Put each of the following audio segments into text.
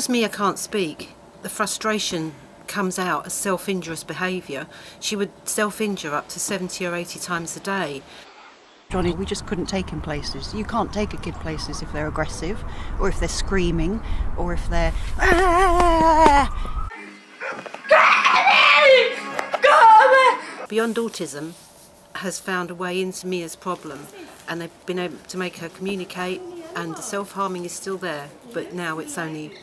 Because Mia can't speak, the frustration comes out as self-injurious behaviour. She would self-injure up to 70 or 80 times a day. Johnny, we just couldn't take him places. You can't take a kid places if they're aggressive, or if they're screaming, or if they're... Beyond Autism has found a way into Mia's problem, and they've been able to make her communicate, and the self-harming is still there, but now it's only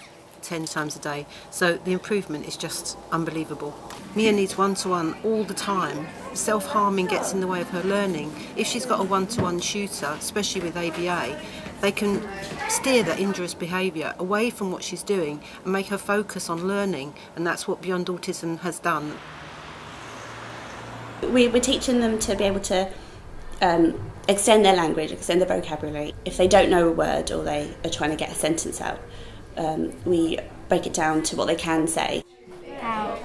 10 times a day. So the improvement is just unbelievable. Mia needs one-to-one all the time. Self-harming gets in the way of her learning. If she's got a one-to-one tutor, especially with ABA, they can steer that injurious behaviour away from what she's doing and make her focus on learning, and that's what Beyond Autism has done. We're teaching them to be able to extend their language, extend their vocabulary. If they don't know a word or they are trying to get a sentence out, we break it down to what they can say. And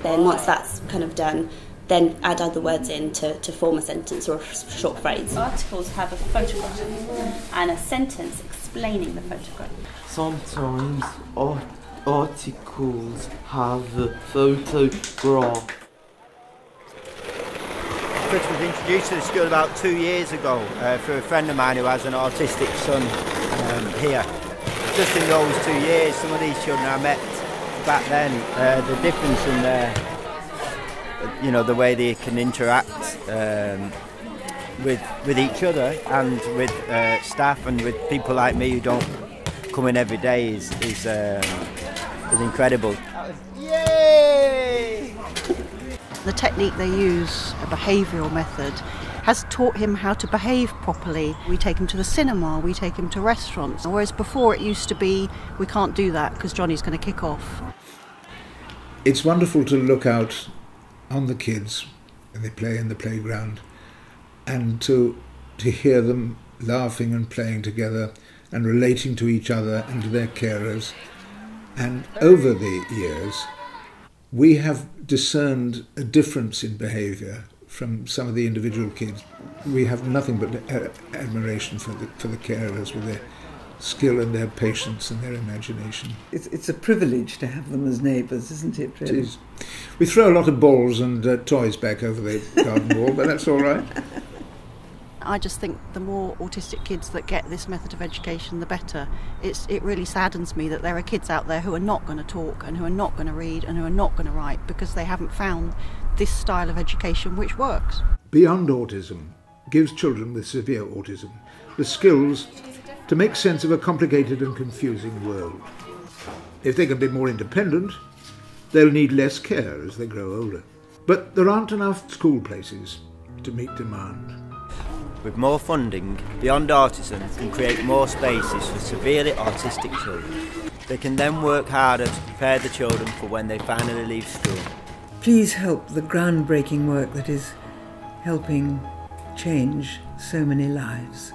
then once that's kind of done, then add other words in to form a sentence or a short phrase. Articles have a photograph and a sentence explaining the photograph. Sometimes articles have a photograph. Chris was introduced to the school about 2 years ago through a friend of mine who has an autistic son here. Just in those 2 years, some of these children I met back then, the difference in their, the way they can interact with each other and with staff and with people like me who don't come in every day is incredible. Yay! The technique they use, a behavioural method, has taught him how to behave properly. We take him to the cinema, we take him to restaurants, whereas before it used to be, we can't do that because Johnny's going to kick off. It's wonderful to look out on the kids when they play in the playground and to hear them laughing and playing together and relating to each other and to their carers. And over the years, we have discerned a difference in behaviour from some of the individual kids. We have nothing but admiration for the carers with their skill and their patience and their imagination. It's a privilege to have them as neighbours, isn't it, really? It is. We throw a lot of balls and toys back over the garden wall, but that's all right. I just think the more autistic kids that get this method of education, the better. It really saddens me that there are kids out there who are not going to talk and who are not going to read and who are not going to write because they haven't found this style of education which works. Beyond Autism gives children with severe autism the skills to make sense of a complicated and confusing world. If they can be more independent, they'll need less care as they grow older. But there aren't enough school places to meet demand. With more funding, Beyond Autism can create more spaces for severely autistic children. They can then work harder to prepare the children for when they finally leave school. Please help the groundbreaking work that is helping change so many lives.